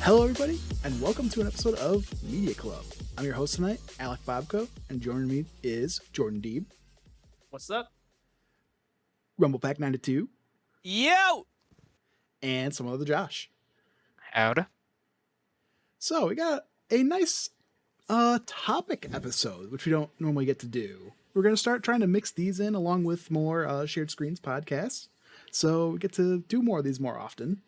Hello, everybody, and welcome to an episode of Media Club. I'm your host tonight, Alec Bobko, and joining me is Jordan Deeb, What's up? Rumblepack92, Yo! and some other Josh. Howdy. So we got a nice topic episode, which we don't normally get to do. We're going to start trying to mix these in along with more Shared Screens podcasts, so we get to do more of these more often.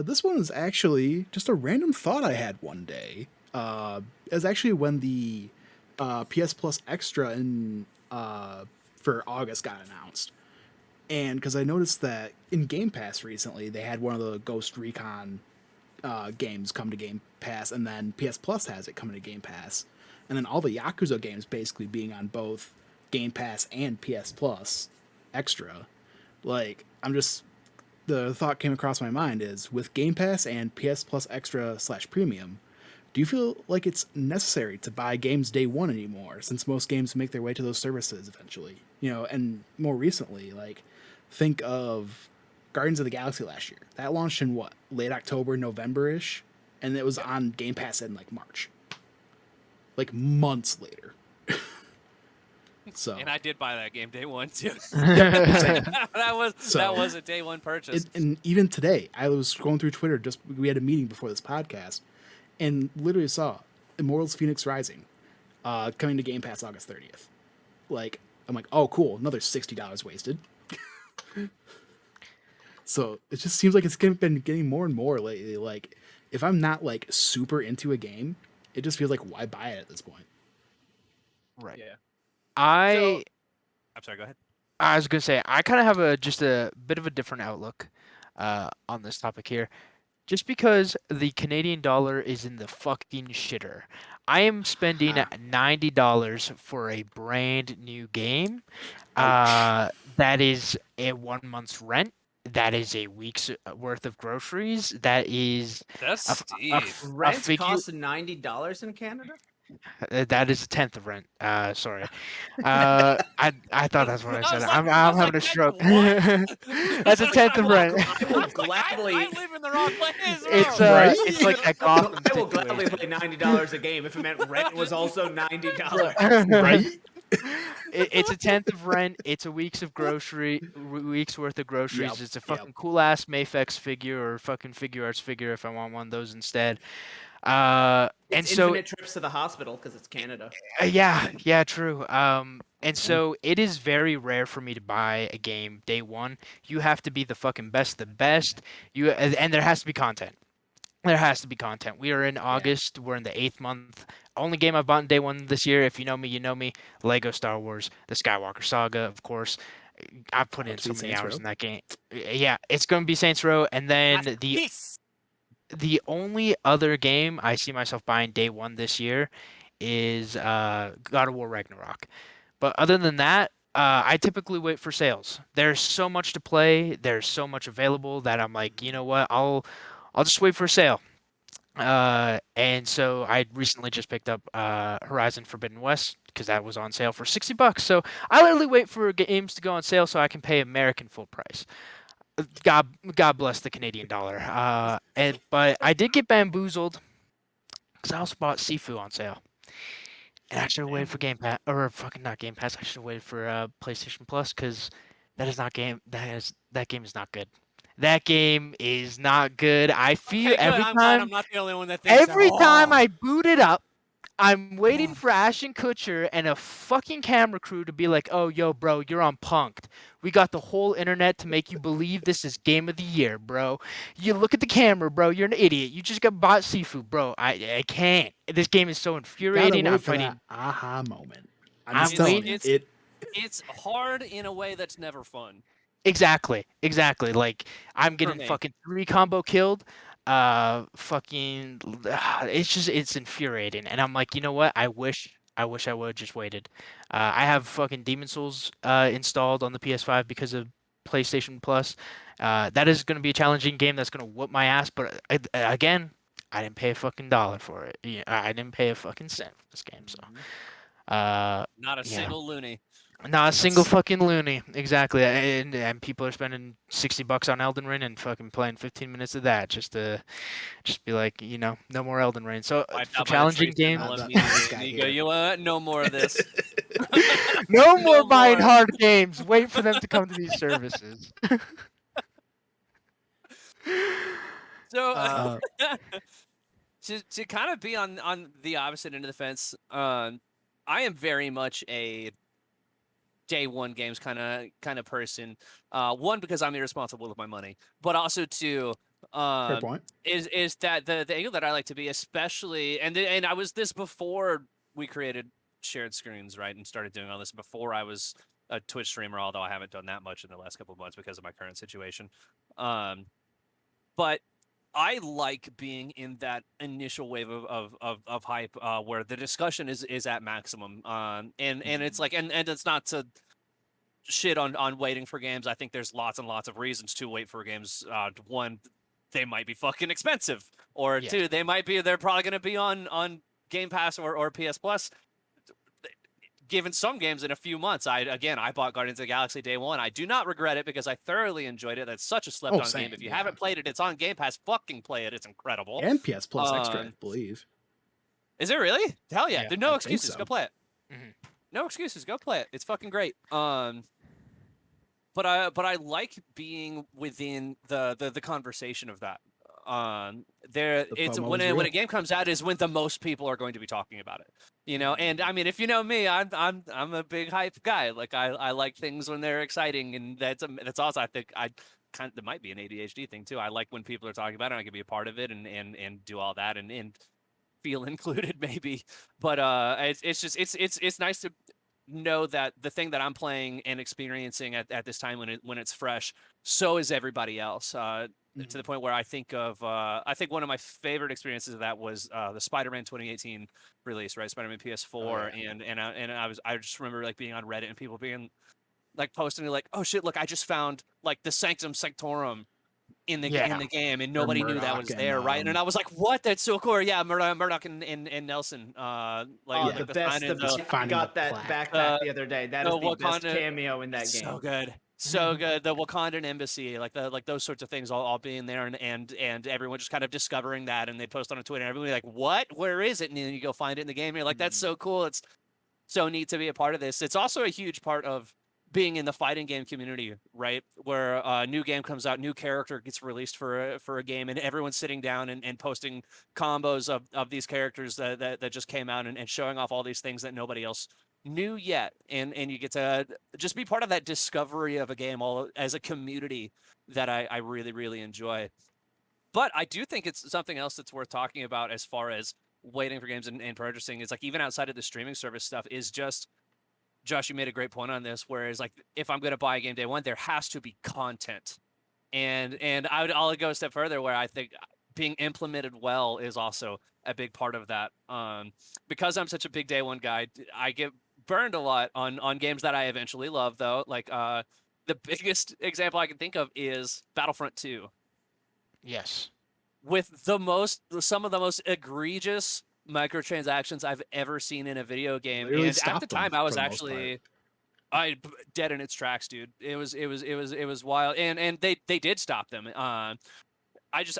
This one is actually just a random thought I had one day. It was actually when the PS Plus Extra for August got announced. And because I noticed that in Game Pass recently, they had one of the Ghost Recon games come to Game Pass, and then PS Plus has it coming to Game Pass. And then all the Yakuza games basically being on both Game Pass and PS Plus Extra. Like, the thought came across my mind is, with Game Pass and PS Plus Extra / Premium, do you feel like it's necessary to buy games day one anymore, since most games make their way to those services eventually? You know, and more recently, like, think of Guardians of the Galaxy last year. That launched in what, late October, November-ish? And it was on Game Pass in like March. Like months later. So, And I did buy that game day one too. same. that was a day one purchase. And even today, I was scrolling through Twitter. We had a meeting before this podcast, and literally saw Immortals: Phoenix Rising coming to Game Pass August 30th. Like, I'm like, oh, cool, another $60 wasted. So it just seems like it's been getting more and more lately. Like, if I'm not like super into a game, it just feels like, why buy it at this point? Right. Yeah. I'm sorry, go ahead. I was gonna say I kind of have just a bit of a different outlook on this topic here. Just because the Canadian dollar is in the fucking shitter, I am spending $90 for a brand new game. Ouch. That is a 1 month's rent. That is a week's worth of groceries. That is That's a steep. Rent figure- costs $90 in Canada? that is a tenth of rent. Sorry. I thought that's what I I said. was like- I'm I was having like, a stroke. what? That's a tenth of rent. I will gladly. I live in the wrong place. It's Right? it's like that Gotham I will gladly situation. pay $90 a game if it meant rent was also $90. Right? It's a tenth of rent. It's a week's worth of groceries. Yep, It's a fucking cool ass Mayfex figure or fucking Figure Arts figure if I want one of those instead. And It's so infinite trips to the hospital because it's Canada. yeah, true. And so it is very rare for me to buy a game day one. You have to be the fucking best, of the best. And there has to be content. There has to be content. We are in August. We're in the 8th month. Only game I've bought in day one this year. If you know me, you know me. Lego Star Wars, the Skywalker Saga, of course. I've put in so many Saints hours Row. in that game. Yeah, it's gonna be Saints Row, and then Peace. the only other game I see myself buying day one this year is God of War Ragnarok. But other than that, I typically wait for sales. There's so much to play. There's so much available that I'm like, you know what? I'll just wait for a sale. And so I recently just picked up Horizon Forbidden West because that was on sale for $60. So I literally wait for games to go on sale so I can pay American full price. God bless the Canadian dollar. But I did get bamboozled because I also bought Sifu on sale. And I should have waited for Game Pass, or fucking not Game Pass. I should have waited for PlayStation Plus because that game is not good. That game is not good. I feel Okay, good. every I'm glad time I'm not the only one that thinks every that. time I boot it up, I'm waiting for Ashton Kutcher and a fucking camera crew to be like, "Oh, yo, bro, you're on Punked. We got the whole internet to make you believe this is game of the year, bro. You look at the camera, bro. You're an idiot. You just got bought seafood, bro. I can't. This game is so Gotta infuriating. wait I'm for fighting. that aha moment. I'm I'm just telling you, waiting- it. It's hard in a way that's never fun. Exactly. Like I'm getting me. fucking 3 combo killed. It's infuriating. And I'm like, you know what? I wish I would have just waited. I have fucking Demon Souls installed on the PS5 because of PlayStation Plus. That is going to be a challenging game that's going to whoop my ass. But again, I didn't pay a fucking dollar for it. Yeah, I didn't pay a fucking cent for this game. So, Not a yeah. single loony. Not a single fucking loony. Exactly. And people are spending $60 on Elden Ring and fucking playing 15 minutes of that just to be like, no more Elden Ring. So Wiped for out by the challenging tree games, signal Not immediately. this And guy you go, here. you want no more of this. no more No buying more. hard games. Wait for them to come to these services. So Uh, to kind of be on the opposite end of the fence, I am very much a day one games kind of person. One, because I'm irresponsible with my money, but also two, Fair point. is that the angle that I like to be, especially, and I was this before we created shared screens, right, and started doing all this before I was a Twitch streamer, although I haven't done that much in the last couple of months because of my current situation. But I like being in that initial wave of hype, where the discussion is at maximum. And it's like, and it's not to shit on waiting for games. I think there's lots and lots of reasons to wait for games. One, they might be fucking expensive, or yeah. two, they're probably going to be on Game Pass or PS Plus. Given some games in a few months, I bought Guardians of the Galaxy day one. I do not regret it because I thoroughly enjoyed it. That's such a slept on game. Same, If you yeah. haven't played it, it's on Game Pass. Fucking play it. It's incredible. And PS Plus Extra, I believe. Is it really? Hell yeah. Yeah, There's no I excuses. think so. Go play it. Mhm. No excuses. Go play it. It's fucking great. But I like being within the conversation of that. There, The it's FOMO when is when real. a game comes out is when the most people are going to be talking about it. And I mean, if you know me, I'm a big hype guy. Like I like things when they're exciting, and that's also, I think, it might be an ADHD thing too. I like when people are talking about it, and I can be a part of it and do all that and feel included maybe. But it's just it's nice to know that the thing that I'm playing and experiencing at this time when it's fresh, so is everybody else. To the point where I think one of my favorite experiences of that was the Spider-Man 2018 release, right? Spider-Man PS4, I just remember like being on Reddit and people being like posting like, oh shit, look, I just found like the Sanctum Sanctorum in the Yeah. game, and Or nobody knew that Murdoch was and, there, right? And I was like, what? That's so cool. Yeah, Murdoch and Nelson, Oh, like the the best. sign in Just I finding got the that plaque. backpack the other day. That the is the best Wakanda. cameo in that It's game. so good. So good. The Wakandan embassy, like those sorts of things all being there, and everyone just kind of discovering that, and they post on Twitter and everybody like, what? Where is it? And then you go find it in the game. And you're like, that's so cool. It's so neat to be a part of this. It's also a huge part of being in the fighting game community, right? Where a new game comes out, new character gets released for a game, and everyone's sitting down and posting combos of these characters that just came out and showing off all these things that nobody else knew yet. And you get to just be part of that discovery of a game all as a community that I really, really enjoy. But I do think it's something else that's worth talking about as far as waiting for games and purchasing. Is like, even outside of the streaming service stuff, is just, Josh, you made a great point on this, whereas like if I'm going to buy a game day one, there has to be content. And I'll go a step further, where I think being implemented well is also a big part of that. Because I'm such a big day one guy, I get burned a lot on games that I eventually love, though. Like the biggest example I can think of is Battlefront 2, Yes. with some of the most egregious microtransactions I've ever seen in a video game. Literally And at the stopped them time, I for was the most part. actually dead in its tracks, dude. It was wild, and they did stop them. I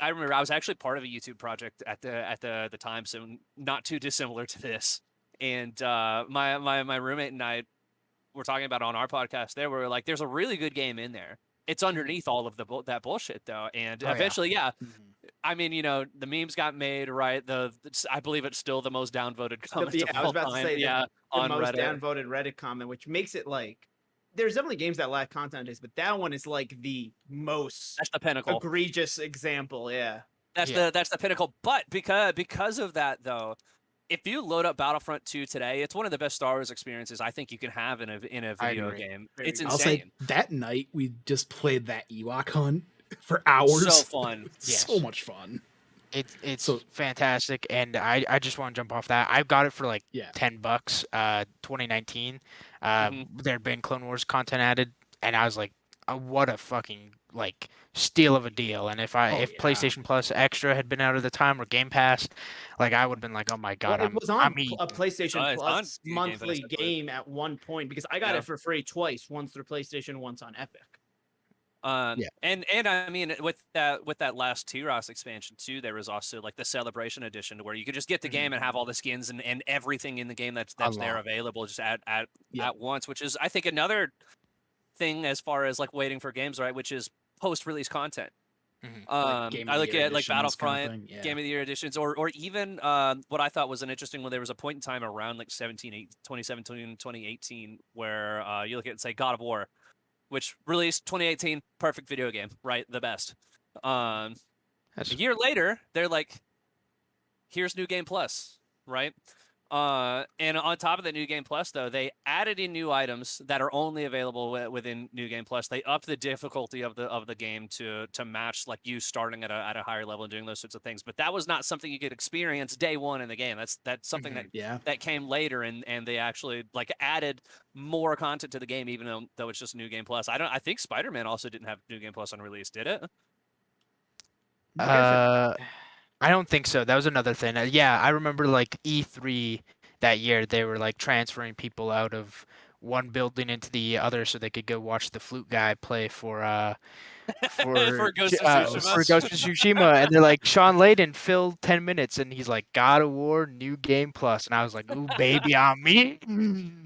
remember I was actually part of a YouTube project at the time, so not too dissimilar to this. And my roommate and I were talking about on our podcast. There, we were like, "There's a really good game in there. It's underneath all of that bullshit, though." And Oh, yeah. eventually, yeah. Mhm. I mean, the memes got made, right? I believe it's still the most downvoted comment Yeah, of I was all about to time. say the, Yeah, the on most Reddit. downvoted Reddit comment, which makes it like there's definitely games that lack content, but that one is like the most That's the pinnacle. egregious example. Yeah. That's Yeah. the pinnacle. But because of that, though, if you load up Battlefront 2 today, it's one of the best Star Wars experiences I think you can have in a I video agree. game. Very It's good. I'll say insane. that night we just played that Ewok hunt for hours. So fun. So Yes. much fun. It's So- fantastic, and I just want to jump off that. I got it for like Yeah. $10, 2019. Mhm. There'd been Clone Wars content added, and I was like, what a fucking like steal of a deal. And if yeah. PlayStation Plus Extra had been out at the time or Game Pass, like I would have been like, oh my god, Well, it was on eating. a PlayStation It's on Plus Game Pass, monthly I believe. game at one point because I got Yeah. it for free twice, once through PlayStation, once on Epic. Yeah. And I mean with that last T-Ross expansion too, there was also like the Celebration Edition where you could just get the game and have all the skins and everything in the game that's there Unlocked. available just at Yep. once, which is I think another thing as far as like waiting for games, right? Which is post-release content. Like Game of I the look Year at like editions kind of Battlefront, thing, yeah. Game of the Year editions, or even what I thought was an interesting one. There was a point in time around like 2017, 2018, where you look at say God of War, which released 2018, perfect video game, right? The best. A year later, they're like, here's New Game Plus, right? And on top of the New Game Plus, though, they added in new items that are only available within New Game Plus. They upped the difficulty of the game to match like you starting at a higher level and doing those sorts of things. But that was not something you could experience day one in the game. That's something that came later, and they actually like added more content to the game, even though it's just New Game Plus. I think Spider-Man also didn't have New Game Plus on release, did it? I don't think so. That was another thing. Yeah, I remember like E3 that year. They were like transferring people out of one building into the other so they could go watch the flute guy play for For Ghost of Tsushima. for Ghost of Tsushima, and they're like, Sean Layden filled 10 minutes, and he's like, God of War New Game Plus, and I was like, ooh baby, on me.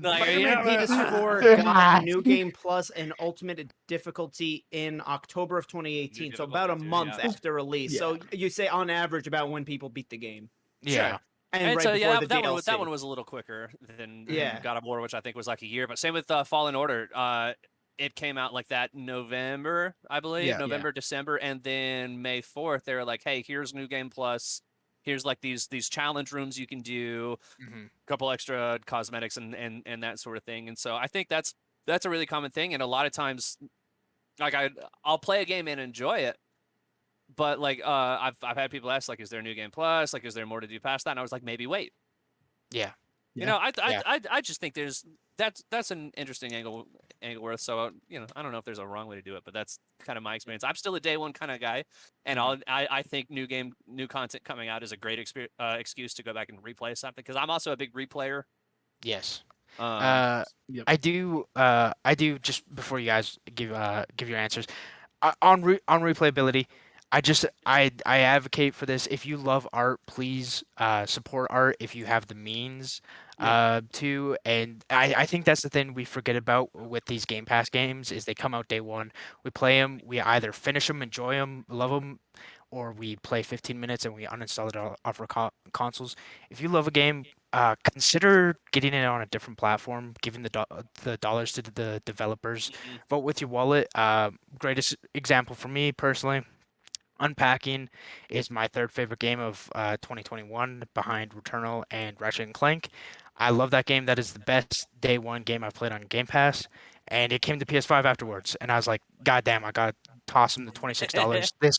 Like, Spider-Man yeah, PS4 got New Game Plus and Ultimate difficulty in October of 2018, so about a difficulty too, month yeah. after release. Yeah. So you say on average about when people beat the game. Yeah. And right so before yeah, the DLC. that one was a little quicker than Yeah. God of War, which I think was like a year. But same with Fallen Order. It came out like that November, I believe, Yeah. November, December, and then May 4th, they were like, hey, here's New Game Plus. Here's like these challenge rooms you can do, a couple extra cosmetics and that sort of thing. And so I think that's a really common thing. And a lot of times, like I'll play a game and enjoy it. But like I've had people ask like, is there a New Game Plus? Like, is there more to do past that? And I was like, maybe wait. Yeah. You know, I just think that's an interesting angle worth. So I don't know if there's a wrong way to do it, but that's kind of my experience. I'm still a day one kind of guy, and I think new content coming out is a great excuse to go back and replay something because I'm also a big replayer. Yes. Yep. I do just before you guys give your answers on replayability. I advocate for this. If you love art, please support art if you have the means to. And I think that's the thing we forget about with these Game Pass games is they come out day one. We play them. We either finish them, enjoy them, love them, or we play 15 minutes and we uninstall it off our consoles. If you love a game, consider getting it on a different platform, giving the dollars to the developers. Vote with your wallet. Greatest example for me personally. Unpacking is my third favorite game of 2021 behind Returnal and Ratchet and Clank. I love that game. That is the best day one game I've played on Game Pass. And it came to PS5 afterwards. And I was like, God damn, I got to toss him the $26. This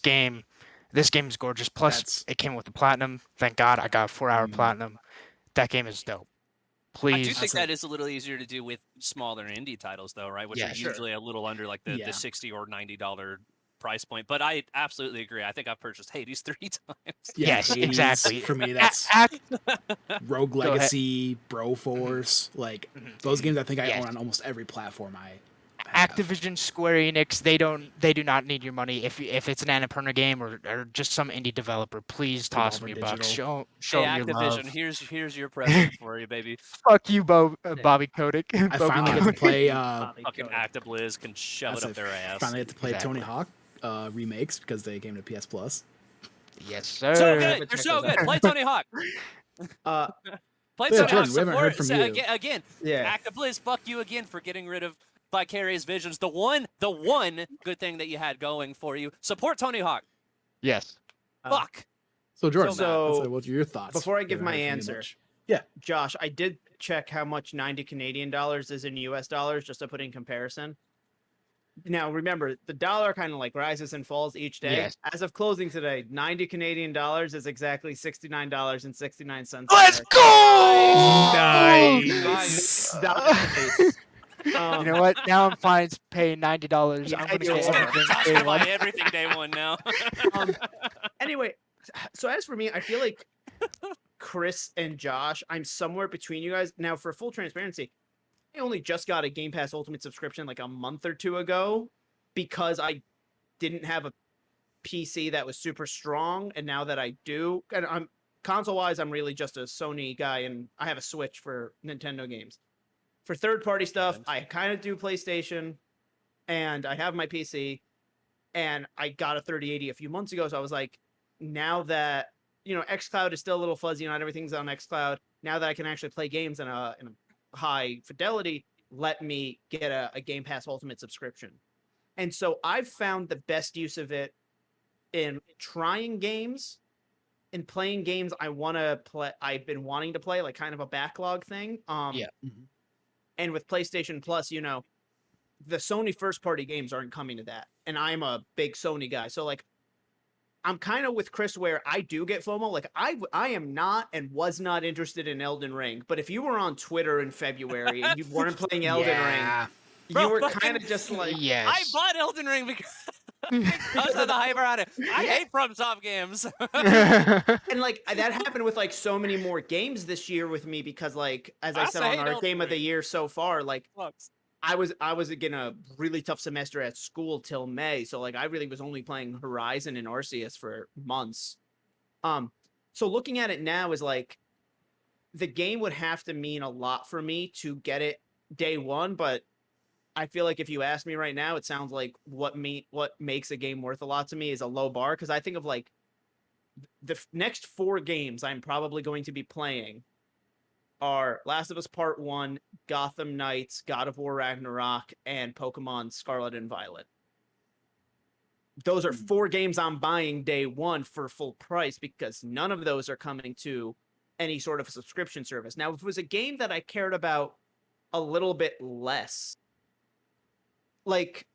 game is gorgeous. Plus, it came with the platinum. Thank God I got a 4-hour platinum. That game is dope. Please. I do think that is a little easier to do with smaller indie titles, though, right? Which Yeah, are sure. usually a little under like the $60 or $90 price point. But I absolutely agree. I think I've purchased Hades 3 times. Yes, Hades, exactly. For me, that's Rogue Legacy, Broforce, like those games. I think I own on almost every platform I have. Activision, Square Enix, they do not need your money. If it's an Annapurna game or just some indie developer, please toss me a buck. Show Hey, me your love. Activision, here's your present for you, baby. Fuck you, Bobby Kotick. I finally get to play. Fucking Actibliz can shove it up their ass. Finally get to play Tony Hawk remakes because they came to PS Plus. Yes, sir. So good. They're so good. Play Tony Hawk. Play Tony Hawk. We haven't heard from you. Again, Yeah. Actibliz, fuck you again for getting rid of Vicarious Visions. The one good thing that you had going for you. Support Tony Hawk. Yes. Fuck. So Jordan, So, what's your thoughts? Before I give We my haven't heard from you answer, much. Yeah. Josh, I did check how much 90 Canadian dollars is in US dollars just to put in comparison. Now, remember, the dollar kind of like rises and falls each day. Yes. As of closing today, 90 Canadian dollars is exactly $69.69. Let's go! Nice. Nice. You know what? Now I'm fine paying $90. Yeah, I'm gonna you're get welcome. everything Josh day gonna buy one. everything day one now. Um, anyway, so as for me, I feel like Chris and Josh, I'm somewhere between you guys. Now, for full transparency, I only just got a Game Pass Ultimate subscription like a month or two ago because I didn't have a PC that was super strong, and now that I do, and I'm console-wise, I'm really just a Sony guy, and I have a Switch for Nintendo games. For third-party stuff, sense. I kind of do PlayStation, and I have my PC, and I got a 3080 a few months ago, so I was like, now that xCloud is still a little fuzzy, not everything's on xCloud. Now that I can actually play games in a high fidelity, let me get a Game Pass Ultimate subscription. And so I've found the best use of it in trying games and playing games I want to play. I've been wanting to play, like kind of a backlog thing. Yeah. Mhm. And with PlayStation Plus, the Sony first party games aren't coming to that. And I'm a big Sony guy. So like I'm kind of with Chris where I do get FOMO. Like I am not and was not interested in Elden Ring. But if you were on Twitter in February and you weren't playing Elden Ring, Yeah. you Bro, were fucking- kind of just like, I Yes. bought Elden Ring because of the hype around it. I hate FromSoft games. and like that happened with like so many more games this year with me because like as I I said also on hate our Elden game of the Ring. year so far, like Sucks. I was again a really tough semester at school till May, so like I really was only playing Horizon and Arceus for months. So looking at it now is like the game would have to mean a lot for me to get it day one, but I feel like if you ask me right now, it sounds like what makes a game worth a lot to me is a low bar because I think of like the next 4 games I'm probably going to be playing are Last of Us Part 1, Gotham Knights, God of War Ragnarok, and Pokemon Scarlet and Violet. Those are 4 games I'm buying day one for full price because none of those are coming to any sort of subscription service. Now, if it was a game that I cared about a little bit less, like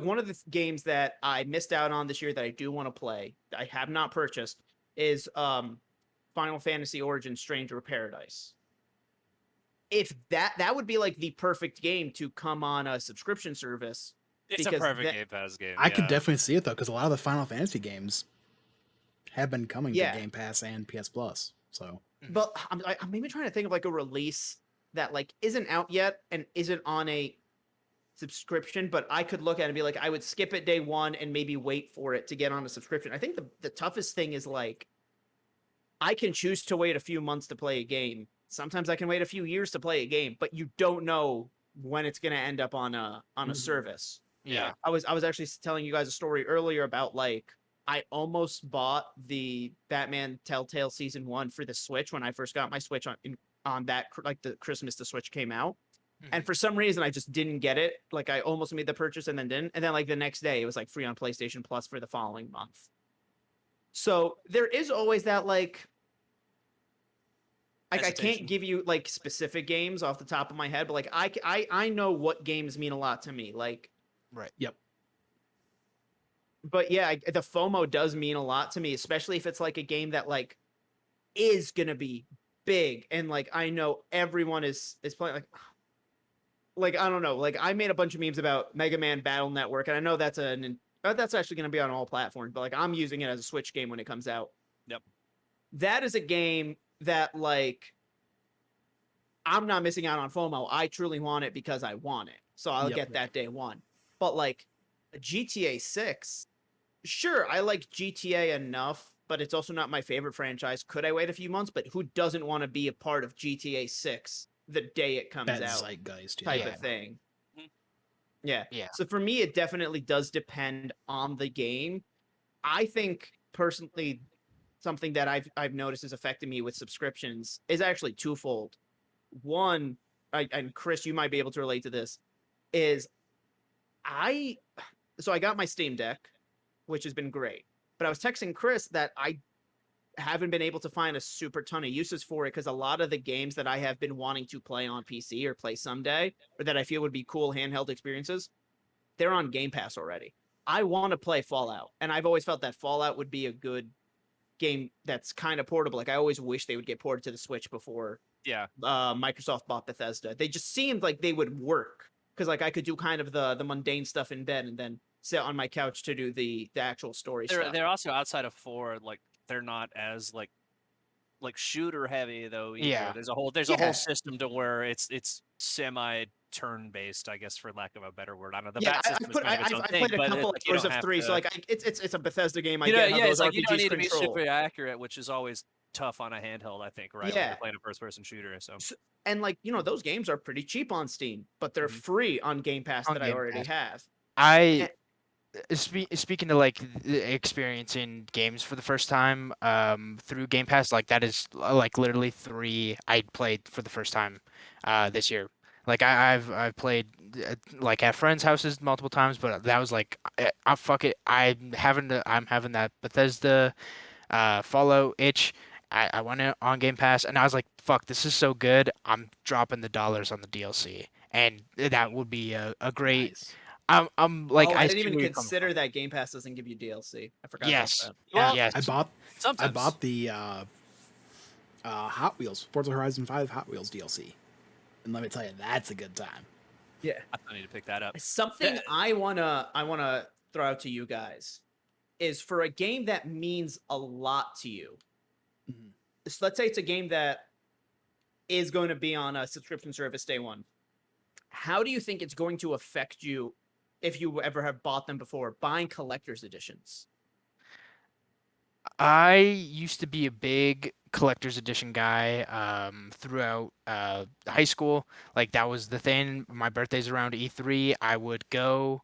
one of the games that I missed out on this year that I do want to play, I have not purchased, is Final Fantasy Origin Stranger of Paradise. If that would be like the perfect game to come on a subscription service. It's a Because perfect that- Game Pass game. I could yeah. definitely see it though, because a lot of the Final Fantasy games have been coming Yeah. to Game Pass and PS Plus. So But I'm even trying to think of like a release that like isn't out yet and isn't on a subscription, but I could look at it and be like, I would skip it day one and maybe wait for it to get on a subscription. I think the toughest thing is like I can choose to wait a few months to play a game. Sometimes I can wait a few years to play a game, but you don't know when it's going to end up on a Mhm. service. Yeah. I was actually telling you guys a story earlier about like I almost bought the Batman Telltale Season 1 for the Switch when I first got my Switch on that like the Christmas the Switch came out. And for some reason I just didn't get it. Like I almost made the purchase and then didn't. And then like the next day it was like free on PlayStation Plus for the following month. So there is always that like I can't Hesitation. give you like specific games off the top of my head, but like I know what games mean a lot to me. Like Right. Yep. But yeah, the FOMO does mean a lot to me, especially if it's like a game that like is gonna be big and like I know everyone is playing like I don't know, like I made a bunch of memes about Mega Man Battle Network, and I know that's that's actually gonna be on all platforms, but like I'm using it as a Switch game when it comes out. Yep. That is a game that like I'm not missing out on FOMO. I truly want it because I want it, so I'll Yep. get that day one. But like GTA 6. Sure, I like GTA enough, but it's also not my favorite franchise. Could I wait a few months? But who doesn't want to be a part of GTA 6 the day it comes that out zeitgeist. type Yeah. of thing? Mhm. Yeah. Yeah. So for me, it definitely does depend on the game. I think personally, something that I've noticed is affecting me with subscriptions is actually twofold. One, and Chris, you might be able to relate to this, is I got my Steam Deck, which has been great. But I was texting Chris that I haven't been able to find a super ton of uses for it because a lot of the games that I have been wanting to play on PC or play someday, or that I feel would be cool handheld experiences, they're on Game Pass already. I want to play Fallout, and I've always felt that Fallout would be a good game that's kind of portable. Like I always wish they would get ported to the Switch before Yeah. Microsoft bought Bethesda. They just seemed like they would work because like I could do kind of the mundane stuff in bed and then sit on my couch to do the actual story stuff. They're also outside of 4, like they're not as like shooter heavy though either. Yeah. There's a whole Yeah. system to where it's semi turn based, I guess, for lack of a better word. I don't know. The Yeah, bat system is kind of its own I've thing, played a but couple like, you hours don't of have 3, to, so like it's a Bethesda game. I you know, get how yeah, those it's like you don't RPGs need to be control. super accurate, which is always tough on a handheld, I think, right? When Yeah. you're playing a first person shooter. So And like, you know, those games are pretty cheap on Steam, but they're Mhm. free on Game Pass On that I Game already Pass. have. I speaking to like experiencing games for the first time through Game Pass, like that is like literally 3 I played for the first time this year. Like I've played like at friends' houses multiple times, but that was like fuck it. I'm having that Bethesda Fallout itch. I went on Game Pass and I was like, fuck, this is so good. I'm dropping the dollars on the DLC, and that would be a great. Nice. I'm like Oh, I I didn't see even where you're coming from. consider that Game Pass doesn't give you DLC. I forgot Yes. about that. Well, Yes. I sometimes bought the Hot Wheels, Forza Horizon 5 Hot Wheels DLC. And let me tell you, that's a good time. Yeah. I need to pick that up. Something I wanna throw out to you guys is for a game that means a lot to you. Mhm. So let's say it's a game that is going to be on a subscription service day one. How do you think it's going to affect you if you ever have bought them before, buying collector's editions? I used to be a big collector's edition guy throughout high school. Like that was the thing. My birthday's around E3. I would go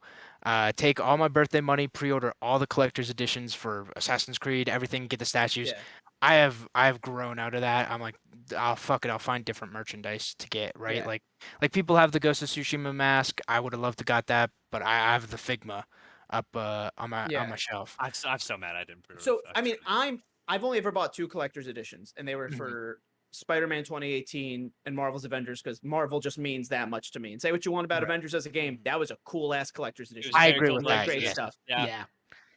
take all my birthday money, pre-order all the collector's editions for Assassin's Creed, everything, get the statues. Yeah. I've grown out of that. I'm like, I'll fuck it. I'll find different merchandise to get, right? Yeah. Like people have the Ghost of Tsushima mask. I would have loved to got that, but I have the Figma up on Yeah. my shelf. I'm so mad I didn't pre-order. So I mean, I've only ever bought 2 collector's editions, and they were Mhm. for Spider-Man 2018 and Marvel's Avengers, because Marvel just means that much to me. And say what you want about Right. Avengers as a game, that was a cool ass collector's It edition. was a I very agree cool with Like that. great Yes. stuff. Yeah.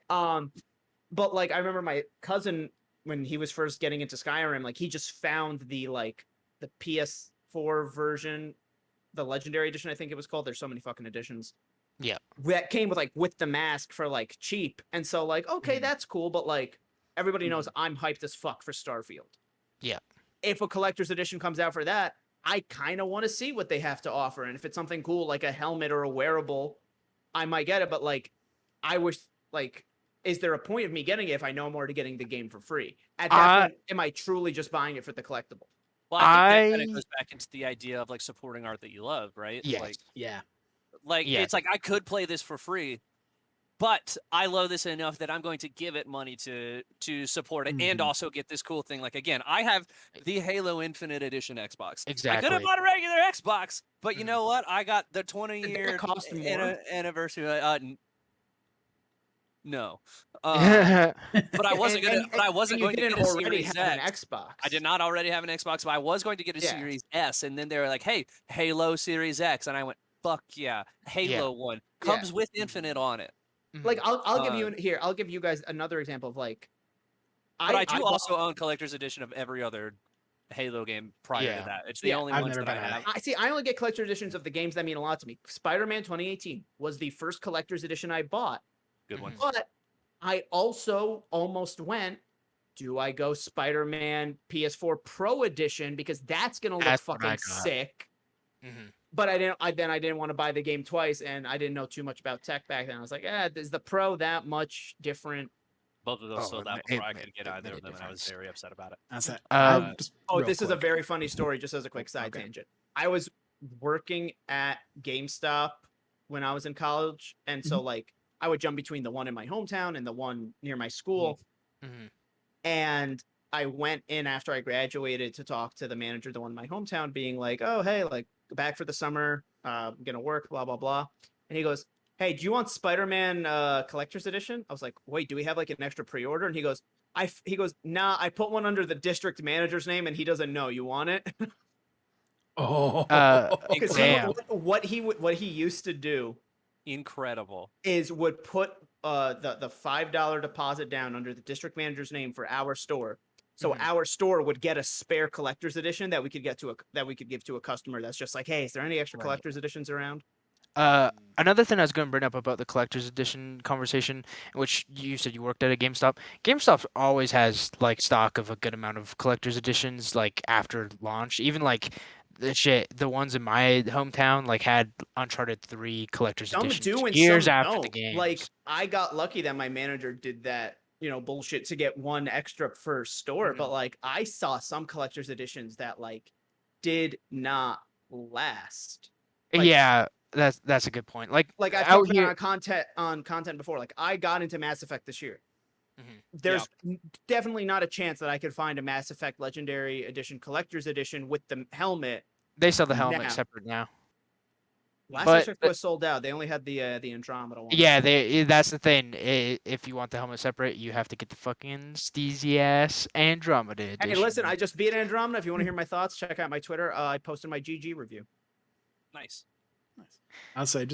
But like I remember my cousin when he was first getting into Skyrim, like he just found the PS4 version, the Legendary Edition, I think it was called. There's so many fucking editions. Yeah. That came with the mask for like cheap. And so like, okay, Mhm. that's cool, but like everybody knows I'm hyped as fuck for Starfield. Yeah. If a collector's edition comes out for that, I kind of want to see what they have to offer. And if it's something cool like a helmet or a wearable, I might get it. But like, I wish like, is there a point of me getting it if I know I'm already getting the game for free? At that point, am I truly just buying it for the collectible? Well, I think that kind of I goes back into the idea of like supporting art that you love, right? yes. Yeah. Like Yeah. it's like I could play this for free, but I love this enough that I'm going to give it money to support it and Mhm. also get this cool thing. Like again, I have the Halo Infinite Edition Xbox. I could have Exactly. bought a regular Xbox, but you Mhm. know what? I got the Did 20-year that cost more? anniversary. No, Yeah. but I wasn't gonna. But I and wasn't you going to didn't get a already Series have an X. Xbox. I did not already have an Xbox, but I was going to get a Yeah. Series S, and then they were like, "Hey, Halo Series X," and I went, "Fuck yeah, Halo one comes with Infinite on it." Like Mhm. I'll give you here. I'll give you guys another example of like. But I do bought- also own collector's edition of every other Halo game prior Yeah. to that. It's the Yeah. only I've ones never that I done have. that. I see. I only get collector's editions of the games that mean a lot to me. Spider-Man 2018 was the first collector's edition I bought, Good one. Mhm. but I also almost went. Do I go Spider-Man PS4 Pro Edition because that's gonna look That's what I fucking got. sick? Mhm. But I didn't want to buy the game twice, and I didn't know too much about tech back then. I was like, is the Pro that much different? Both of those Oh, sold it out ma- before it I ma- could get it either made a of them, and I was difference. very upset about it. That's it. Um, Just Oh, real this is a quick. very funny story, just as a quick side Okay. tangent. I was working at GameStop when I was in college, and so like I would jump between the one in my hometown and the one near my school. Mhm. And I went in after I graduated to talk to the manager, the one in my hometown, being like, "Oh, hey, like back for the summer, I'm gonna work, blah blah blah." And he goes, "Hey, do you want Spider-Man collector's edition?" I was like, "Wait, do we have like an extra pre-order?" And he goes, he goes, "Nah, I put one under the district manager's name, and he doesn't know. You want it?" Oh. Because Damn. what he used to do Incredible. is would put the $5 deposit down under the district manager's name for our store. So Mhm. our store would get a spare collector's edition that we could give to a customer that's just like, hey, is there any extra Right. collector's editions around? Another thing I was going to bring up about the collector's edition conversation, in which you said you worked at a GameStop. GameStop always has like stock of a good amount of collector's editions, like after launch. Even like the ones in my hometown, like had Uncharted 3 collector's Some editions do and years some after the don't. Like games. I got lucky that my manager did that, bullshit to get one extra per store. But Mhm. like I saw some collector's editions that like did not last. Like Yeah, that's a good point. like I've Out talked about here. on content before. Like I got into Mass Effect this year. Mhm. There's definitely not a chance that I could find a Mass Effect Legendary Edition collector's edition with the helmet They sell the helmet now. separate now. Last I But checked was sold out. They only had the Andromeda one. yeah, that's the thing. If you want the helmet separate, you have to get the fucking steezy ass Andromeda Hey, edition. listen, I just beat Andromeda. If you want to hear my thoughts, check out my Twitter. I posted my GG review. Nice. I'll say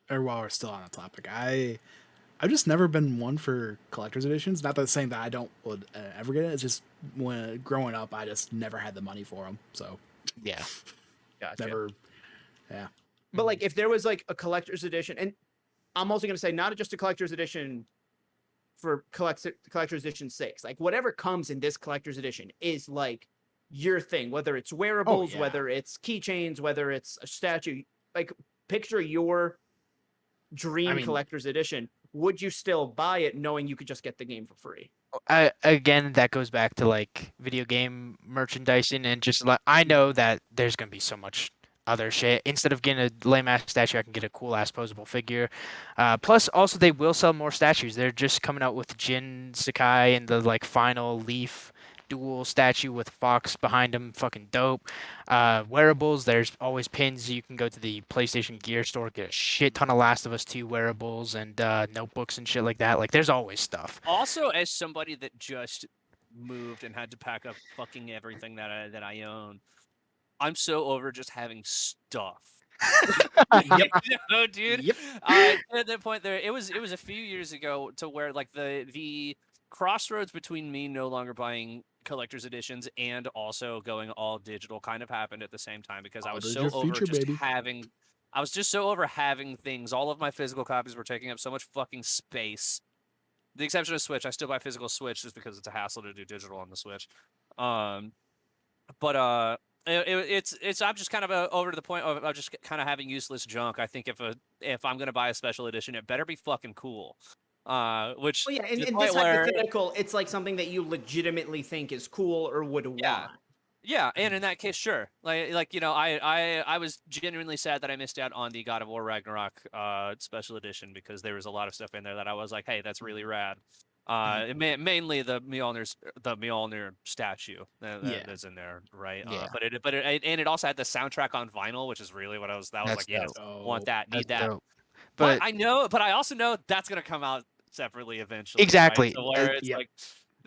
while we're still on the topic, I've just never been one for collector's editions. Not that saying that I don't would ever get it. It's just when growing up, I just never had the money for them. So Yeah. Gotcha. never. Yeah. But like, if there was like a collector's edition, and I'm also gonna say not just a collector's edition for collector's edition sakes. Like whatever comes in this collector's edition is like your thing. Whether it's wearables, yeah. whether it's keychains, whether it's a statue. Like picture your dream mean- collector's edition. Would you still buy it knowing you could just get the game for free? Again, that goes back to like video game merchandising and just like I know that there's gonna be so much other shit. Instead of getting a lame ass statue, I can get a cool ass posable figure. Plus, also they will sell more statues. They're just coming out with Jin Sakai and the like final Leaf dual statue with Fox behind him, fucking dope. Wearables, there's always pins. You can go to the PlayStation Gear store, get a shit ton of Last of Us 2 wearables and notebooks and shit like that. Like, there's always stuff. Also, as somebody that just moved and had to pack up fucking everything that I own, I'm so over just having stuff. Yep. Dude. Yep. At that point, it was a few years ago to where like the crossroads between me no longer buying collector's editions and also going all digital kind of happened at the same time because I All was digital so over future, just baby. having. I was just so over having things. All of my physical copies were taking up so much fucking space. The exception of Switch, I still buy physical Switch just because it's a hassle to do digital on the Switch. But it's I'm just kind of over to the point of just kind of having useless junk. I think if I'm gonna buy a special edition, it better be fucking cool. Which Well, yeah, to the in point this where hypothetical, it's like something that you legitimately think is cool or would want. yeah, and in that case, sure. Like I was genuinely sad that I missed out on the God of War Ragnarok special edition because there was a lot of stuff in there that I was like, hey, that's really rad. Mainly the Mjolnir statue that's in there, right? Yeah. But it also had the soundtrack on vinyl, which is really what I was That's like, yes, dope. want that, need That's that. dope. But But I also know that's gonna come out separately eventually. exactly. Right? So where it's Yep. like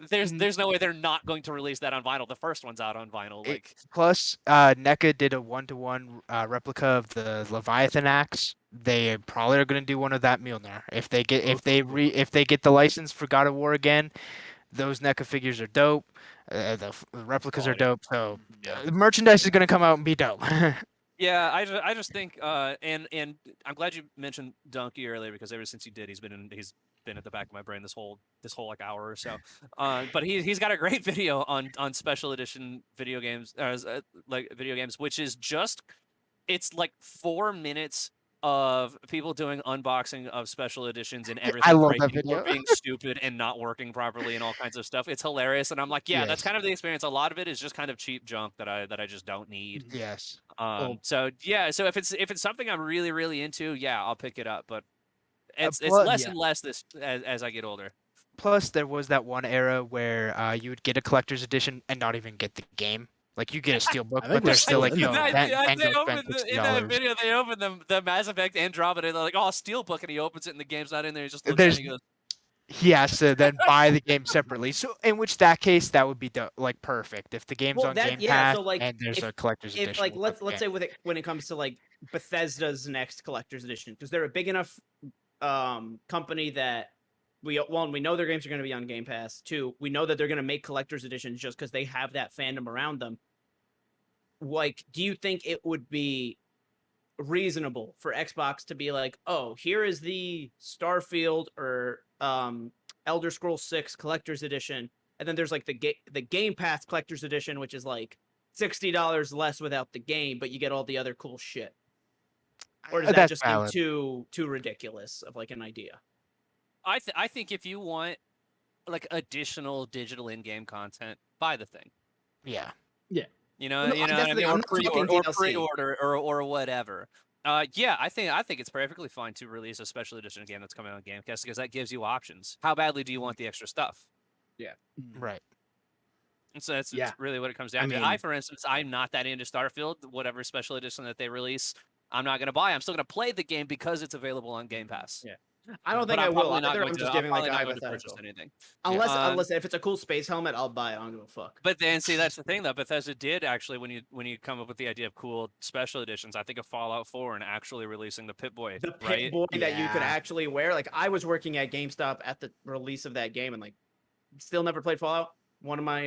there's no way they're not going to release that on vinyl. The first one's out on vinyl. Like Plus, NECA did a 1-to-1 replica of the Leviathan axe. They probably are going to do one of that Mjolnir. If they get the license for God of War again, those NECA figures are dope. The replicas are Quality. dope. So Yeah. merchandise is going to come out and be dope. Yeah, I just think and I'm glad you mentioned Donkey earlier because ever since he did, he's been at the back of my brain this whole like hour or so. But he's got a great video on special edition video games which is just it's like 4 minutes of people doing unboxing of special editions and I everything love that breaking or video. being stupid and not working properly and all kinds of stuff. It's hilarious, and I'm like, yeah, that's Yes. kind of the experience. A lot of it is just kind of cheap junk that I just don't need. Yes. So yeah, so if it's something I'm really really into, yeah, I'll pick it up. But it's plus- less yeah. and less this as I get older. Plus, there was that one era where you would get a collector's edition and not even get the game. Like you get a steelbook, I think but we're they're still still like, in yo, that. Van Gogh spent In that $60. video, they open the Mass Effect Andromeda, and they're like, "Oh, Steelbook," and he opens it, and the game's not in there. He just looks at There's it, and he goes, He has to then buy the game separately. So in which that case, that would be like perfect if the game's Well, on that Game yeah. Pass So like, and there's a collector's if edition. like with let's the say game. when it comes to like Bethesda's next collector's edition, because they're a big enough company that we know their games are going to be on Game Pass. 2, we know that they're going to make collector's editions just because they have that fandom around them. Like, do you think it would be reasonable for Xbox to be like, oh, here is the Starfield or Elder Scrolls 6 collector's edition, and then there's like the Game Pass collector's edition, which is like $60 less without the game, but you get all the other cool shit? Or does that That's just valid. seem too ridiculous of like an idea? I think if you want like additional digital in-game content, buy the thing. Yeah. You know, Well, no, you know that's what I the thing. mean, I'm or not talking pre-order, DLC. or whatever. Yeah, I think it's perfectly fine to release a special edition game that's coming on Game Pass because that gives you options. How badly do you want the extra stuff? Right. And so that's Yeah. really what it comes down I to. mean- For instance, I'm not that into Starfield. Whatever special edition that they release, I'm not going to buy. I'm still going to play the game because it's available on Game Pass. Yeah. I don't But think I I'm will probably not either. going I'm to. just I'm giving like probably a not going to purchase hypothetical. anything. Unless if it's a cool space helmet, I'll buy it. I don't give a fuck. But then, see, that's the thing, though. Bethesda did actually, when you come up with the idea of cool special editions, I think of Fallout 4 and actually releasing the Pip-Boy, The right? Pip Boy that you could Yeah. actually wear. Like, I was working at GameStop at the release of that game, and like, still never played Fallout. One of my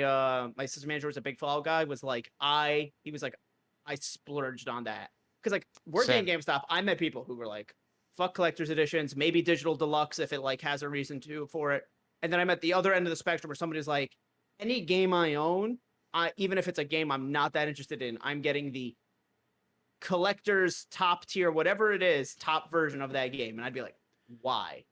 my assistant manager was a big Fallout guy. He was like, I splurged on that because like working at Same. GameStop, I met people who were like, fuck collector's editions, maybe digital deluxe if it like has a reason to for it. And then I'm at the other end of the spectrum where somebody's like, any game I own, even if it's a game I'm not that interested in, I'm getting the collector's top tier, whatever it is, top version of that game. And I'd be like, why?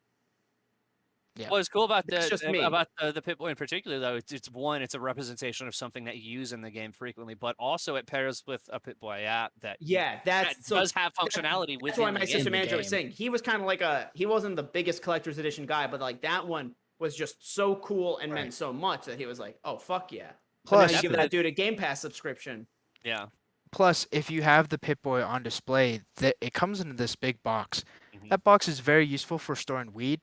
Yeah. What's cool about That's just me. the Pip-Boy in particular, though, it's a representation of something that you use in the game frequently, but also it pairs with a Pip-Boy app that Yeah, that does have functionality That's within why the my game. assistant manager was game. saying he was kind of like he wasn't the biggest collector's edition guy, but like that one was just so cool and meant Right. so much that he was like, oh fuck yeah. Plus, But now you give the- that dude a Game Pass subscription. Yeah. Plus, if you have the Pip-Boy on display, it comes in this big box. Mhm. That box is very useful for storing weed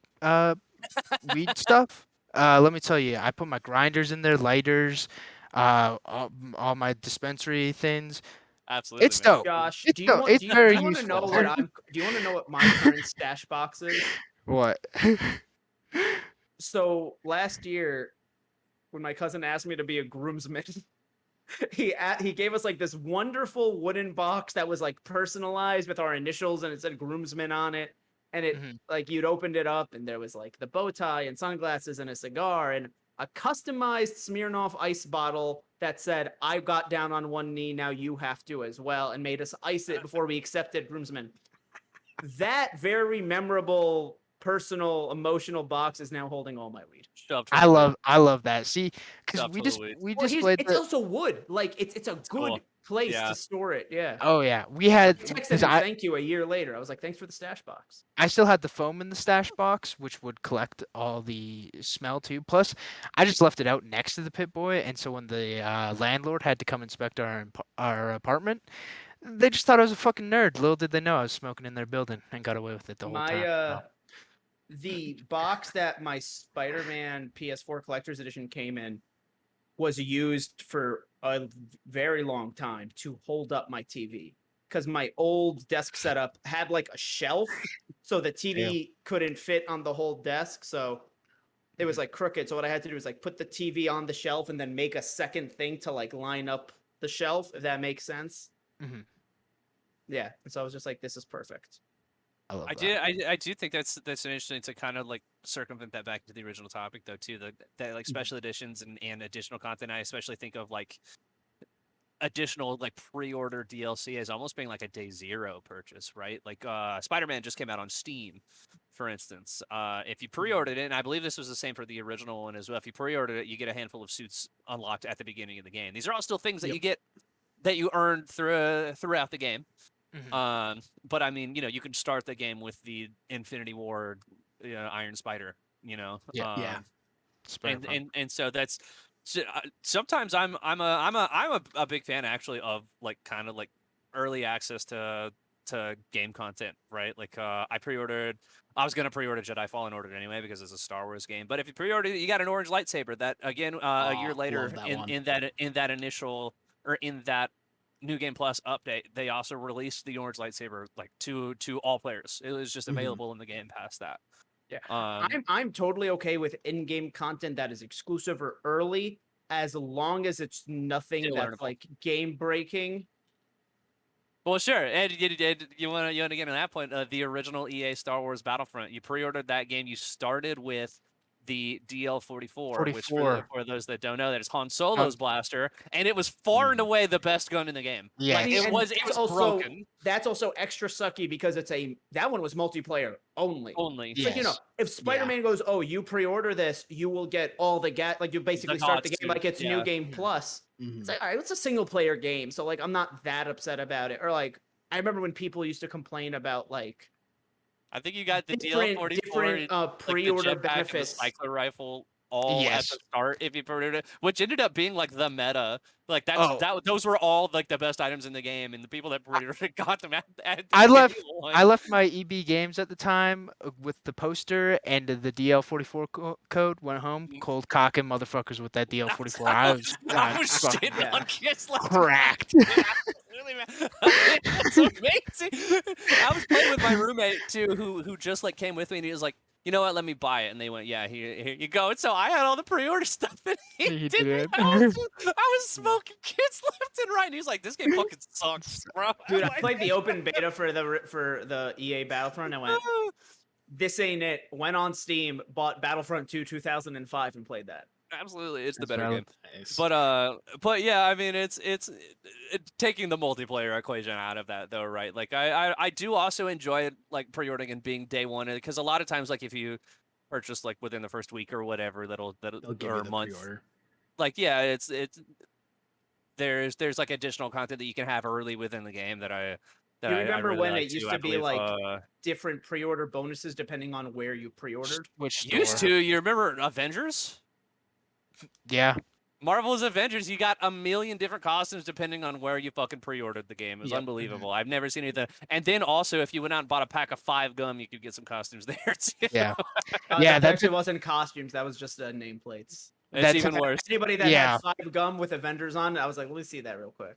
stuff. Let me tell you, I put my grinders in there, lighters, all my dispensary things. Absolutely. It's man. dope. Josh, It's dope. It's do very you want to know useful. what do you want to know what my current stash box is? What? So last year, when my cousin asked me to be a groomsman, he gave us like this wonderful wooden box that was like personalized with our initials and it said groomsman on it. And it Mhm. like you'd opened it up and there was like the bow tie and sunglasses and a cigar and a customized Smirnoff ice bottle that said, I got down on one knee, now you have to as well, and made us ice it before we accepted groomsmen. That very memorable, personal, emotional box is now holding all my weed. Shoved I full of weed. love that. See, because Stuff we full of weed. just played It's the. also wood. Like it's a good cool. place Yeah. to store it. Yeah. Oh yeah, we had I texted because him thank you a year later. I was like, thanks for the stash box. I still had the foam in the stash box, which would collect all the smell too. Plus, I just left it out next to the Pip-Boy, and so when the landlord had to come inspect our apartment, they just thought I was a fucking nerd. Little did they know I was smoking in their building and got away with it the whole My time. the box that my Spider-Man PS4 Collector's Edition came in was used for a very long time to hold up my TV because my old desk setup had like a shelf, so the TV couldn't fit on the whole desk. So it was like crooked. So what I had to do was like put the TV on the shelf and then make a second thing to like line up the shelf, if that makes sense. Mhm. Yeah. And so I was just like, this is perfect. I love I that. do I do think that's an interesting to kind of like circumvent that back to the original topic though too. That like special editions and additional content. I especially think of like additional like pre-order DLC as almost being like a day zero purchase, right? Like Spider-Man just came out on Steam, for instance. If you pre-ordered it, and I believe this was the same for the original one as well. If you pre-ordered it, you get a handful of suits unlocked at the beginning of the game. These are all still things that you get that you earned throughout the game. Mhm. But I mean, you can start the game with the Infinity War, Iron Spider, Yeah. Spider-Punk. and so that's sometimes I'm a big fan actually of like kind of like early access to game content, right? Like I was gonna pre-order Jedi Fallen Order anyway because it's a Star Wars game. But if you pre-order it, you got an orange lightsaber that again a year later love that one. in that initial or in that New Game Plus update, they also released the orange lightsaber like to all players. It was just Mhm. available in the game past that. Yeah. Um, I'm totally okay with in-game content that is exclusive or early, as long as it's nothing Still that's learnable. like game breaking. well, sure. And you want to get on that point? The original EA Star Wars Battlefront. You pre-ordered that game. You started with the DL-44, which 44. for those that don't know, that is Han Um, Solo's blaster, and it was far and away the best gun in the game. Like Yes. it And was that's also broken that's also extra sucky because that one was multiplayer only. only. It's like, Yes. if Spider-Man goes, oh, you pre-order this, you will get all the like you basically start the God game like suit, it's New yeah. Game Plus. Mhm. It's like, all right, it's a single player game, so like I'm not that upset about it. Or like I remember when people used to complain about like I think you got the different DL-44, like the pre-order jetpack and the benefits. cycler rifle all at the Yes. start if you pre-ordered it, which ended up being like the meta. Like Oh, those were all like the best items in the game, and the people that pre-ordered it got them at I day left I one. left my EB games at the time with the poster and the DL44 code. Went home, Mhm. cold cocking motherfuckers with that DL44. I was I was fucking shitting Yeah. on kids left. cracked. Really, man. It was amazing. I was playing with my roommate too, who just like came with me, and he was like, "You know what? Let me buy it." And they went, "Yeah, here you go." And so I had all the pre-order stuff, and he He didn't. did. I was smoking kids left and right. And he was like, "This game fucking sucks, bro." Dude, I'm I like, played the open beta for the EA Battlefront. I went, "Oh." this ain't it. Went on Steam, bought Battlefront 2 2005 and played that. Absolutely, it's the That's better valid. game. Nice. But yeah, I mean, it's taking the multiplayer equation out of that though, right? Like I do also enjoy like pre-ordering and being day one, because a lot of times, like if you purchase like within the first week or whatever, that'll They'll give or you a the month, pre-order. like yeah, it's there's like additional content that you can have early within the game that You I remember really when like it used too. to I be believe like different pre-order bonuses depending on where you pre-ordered? Which used store? to. You remember Avengers? Yeah. Marvel's Avengers, you got a million different costumes depending on where you fucking pre-ordered the game. It was Yep. unbelievable. I've never seen anything. And then also, if you went out and bought a pack of 5 gum, you could get some costumes there too. Yeah. Yeah, Yeah, that that's actually wasn't costumes. That was just nameplates. It's That's even worse. Anybody that Yeah. had 5 gum with Avengers on, I was like, let me see that real quick.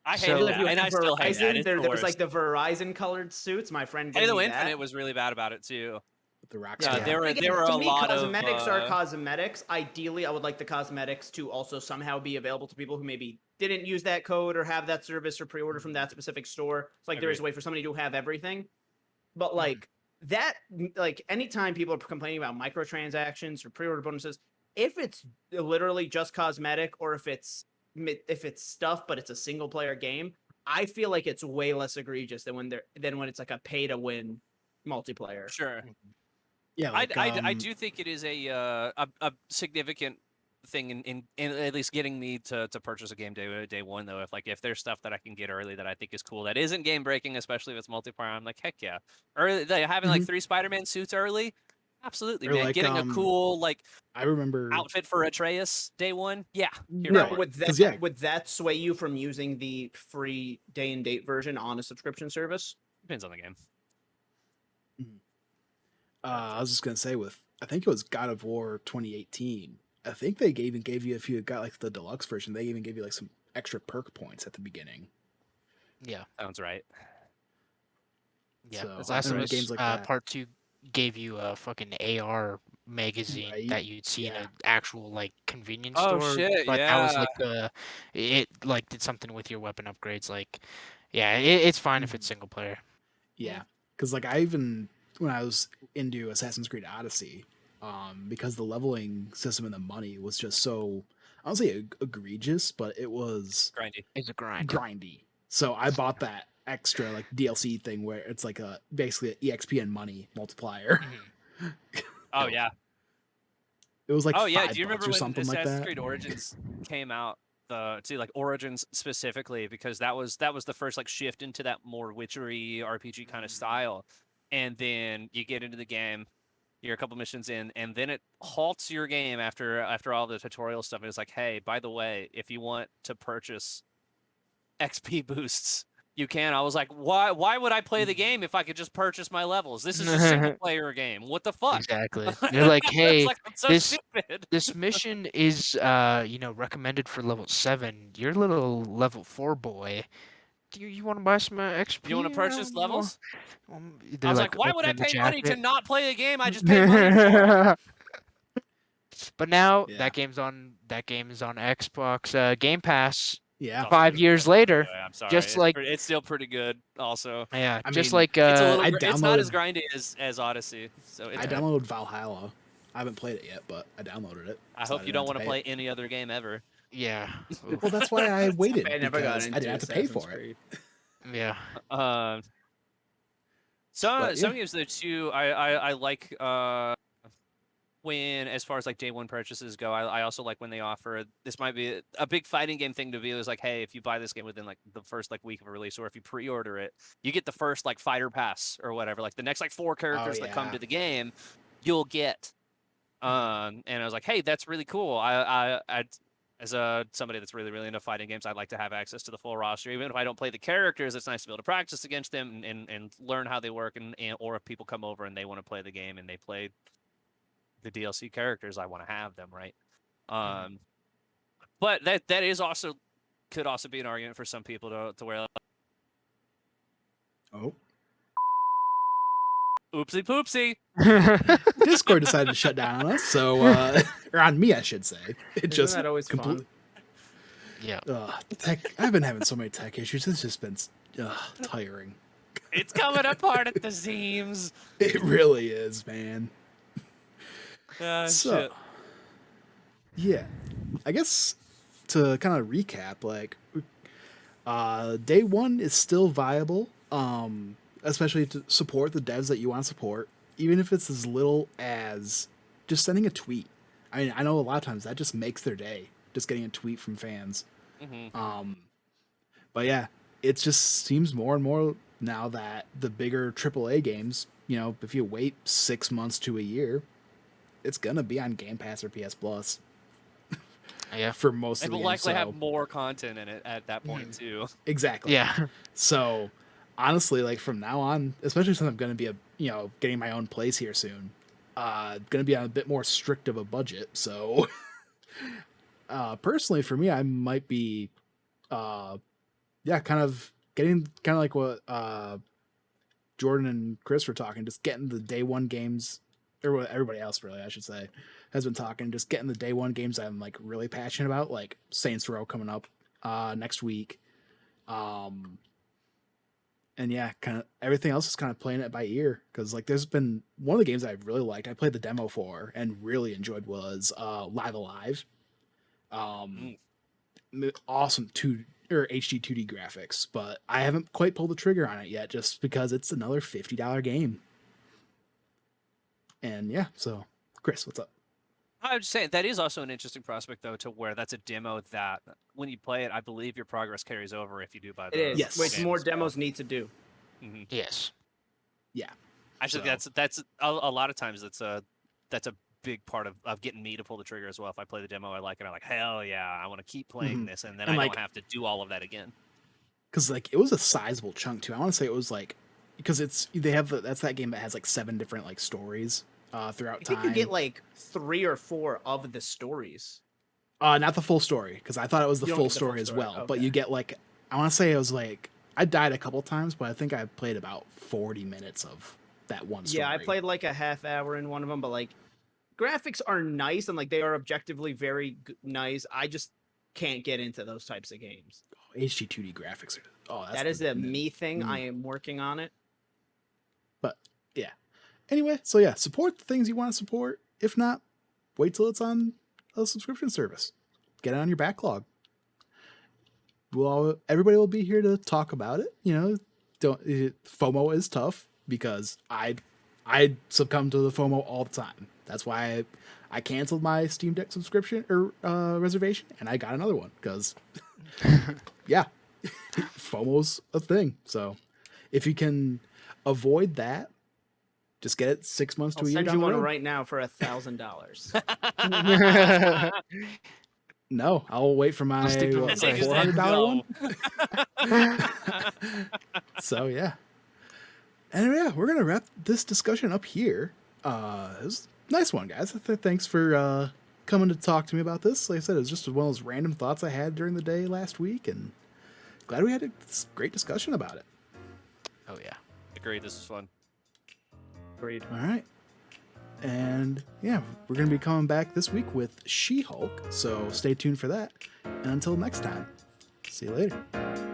I So- hated If that, you and had I still hate that. Verizon, It's there the was worst. like the Verizon colored suits. My friend gave Halo me Infinite that. was really bad about it too. With the rock Yeah. There were Again, there were to a me, lot of cosmetics are cosmetics. Ideally, I would like the cosmetics to also somehow be available to people who maybe didn't use that code or have that service or pre-order from that specific store. It's like there is a way for somebody to have everything. But like that, like anytime people are complaining about microtransactions or pre-order bonuses, if it's literally just cosmetic or if it's stuff but it's a single player game, I feel like it's way less egregious than when it's like a pay to win multiplayer. Sure. Yeah, like I do think it is a significant thing in at least getting me to purchase a game day one though. If there's stuff that I can get early that I think is cool that isn't game breaking, especially if it's multiplayer, I'm like, heck yeah. Early having like 3 Spider-Man suits early, absolutely, Or man. like, Getting a cool like I remember outfit for Atreus day one, yeah. Here Right. for it. Would that sway you from using the free day and date version on a subscription service? Depends on the game. I was just gonna say I think it was God of War 2018. I think they even gave you, if you got like the deluxe version, they even gave you like some extra perk points at the beginning. Yeah. Sounds right. Yeah. So, Last I of know Us games like that. Part 2 gave you a fucking AR magazine Right, that you'd see in yeah. an actual like convenience Oh, store. shit, But that was yeah. like it like did something with your weapon upgrades. Like, yeah, it's fine if it's Mhm. single player. Yeah, because like I even when I was into Assassin's Creed Odyssey, because the leveling system and the money was just so, I don't say egregious, but it was Grindy. It's a grind. grindy. So I bought that extra like DLC thing where it's like basically an EXP and money multiplier. Mhm. Oh It- yeah. It was like Oh yeah, $5 do you remember or when something like Assassin's that. Creed Origins came out? Like Origins specifically, because that was the first like shift into that more witchery RPG kind of style. And then you get into the game, you're a couple missions in, and then it halts your game after all the tutorial stuff. And it's like, hey, by the way, if you want to purchase XP boosts, you can. I was like, why would I play the game if I could just purchase my levels? This is a single player game. What the fuck? Exactly. You're like, It's hey, like, I'm so this stupid. this mission is recommended for level 7. You're little level 4 boy. Do you want to buy some XP? You want to purchase levels? I They're was like like, why would I opening the pay money to jacket. not play a game I just paid money for? But now Yeah. that game's on Xbox Game Pass Yeah. Also 5 really years good, by the later. way, I'm sorry. Just like It's still pretty good. Also, yeah, I just mean, like it's a little. I It's not as downloaded grindy as Odyssey. So it's I good. downloaded Valhalla. I haven't played it yet, but I downloaded it. I so hope you didn't don't have want to pay play it. any other game ever. yeah. Oof. Well, that's why I waited I never got because I into didn't have to pay Assassin's for it. Creed. Yeah. Um, some But, some yeah. games though too. I like when, as far as like day one purchases go, I also like when they offer, this might be a big fighting game thing to be, is like, hey, if you buy this game within like the first like week of release, or if you pre-order it, you get the first like fighter pass or whatever, like the next like 4 characters that come yeah. to the game, you'll get. And I was like, hey, that's really cool. I as somebody that's really into fighting games, I'd like to have access to the full roster. Even if I don't play the characters, it's nice to be able to practice against them and learn how they work, and or if people come over and they want to play the game and they play the DLC characters, I want to have them, right? But that is also, could also be an argument for some people to where like, Oh, oopsie poopsie. Discord decided to shut down on us, so or on me, I should say. It Isn't just that always complete- Yeah. tech. I've been having so many tech issues. It's just been tiring. It's coming apart at the seams. It really is, man. So, Shit. yeah, I guess to kind of recap, like, day one is still viable, especially to support the devs that you want to support, even if it's as little as just sending a tweet. I mean, I know a lot of times that just makes their day, just getting a tweet from fans. But yeah, it just seems more and more now that the bigger AAA games, you know, if you wait 6 months to a year, it's gonna be on Game Pass or PS Plus Yeah. for most It of the will games. likely So have more content in it at that point too. exactly. Yeah. So honestly, like from now on, especially since I'm gonna be getting my own place here soon, gonna be on a bit more strict of a budget. So personally, for me, I might be kind of getting kind of like what Jordan and Chris were talking, just getting the day one games, or what everybody else really, I should say, has been talking, just getting the day one games I'm like really passionate about, like Saints Row coming up next week. And yeah, kind of everything else is kind of playing it by ear, because like there's been one of the games I've really liked, I played the demo for and really enjoyed, was Live Alive. Awesome HD 2D graphics, but I haven't quite pulled the trigger on it yet, just because it's another $50 game. And yeah, so Chris, what's up? I would say that is also an interesting prospect, though, to where that's a demo that when you play it, I believe your progress carries over if you do buy the It is, Yes. which game more as well. demos need to do. Yes. Yeah, Actually, So- that's a lot of times that's a big part of getting me to pull the trigger as well. If I play the demo, I like it. I'm like, hell yeah, I want to keep playing this, and then And I like- don't have to do all of that again. because like it was a sizable chunk too. I want to say it was like, because that's that game that has like 7 different like stories throughout I think time. you get like 3 or 4 of the stories. Not the full story, because I thought it was the You don't full get the full story as story, well. But okay. you get like, I want to say it was like, I died a couple times, but I think I played about 40 minutes of that one story. Yeah, I played like a half hour in one of them, but like graphics are nice and like they are objectively very nice. I just can't get into those types of games. HD 2D graphics are. That's That is a new. me thing. I am working on it. But yeah. Anyway, so yeah, support the things you want to support. If not, wait till it's on a subscription service. Get it on your backlog. Everybody will be here to talk about it. You know, FOMO is tough, because I succumb to the FOMO all the time. That's why I canceled my Steam Deck subscription or reservation, and I got another one, because yeah, FOMO's a thing. So if you can avoid that, just get it 6 months to I'll a year send down you the one road. right now for $1,000. No, I'll wait for my stick to what, what I said, $400 one. no. So yeah. And yeah, we're gonna wrap this discussion up here. It was a nice one, guys. Thanks for coming to talk to me about this. Like I said, it was just one of those random thoughts I had during the day last week, and glad we had a great discussion about it. Oh yeah. Agreed. This is fun. Agreed. All right. And yeah, we're going to be coming back this week with She-Hulk, so stay tuned for that. And until next time, see you later.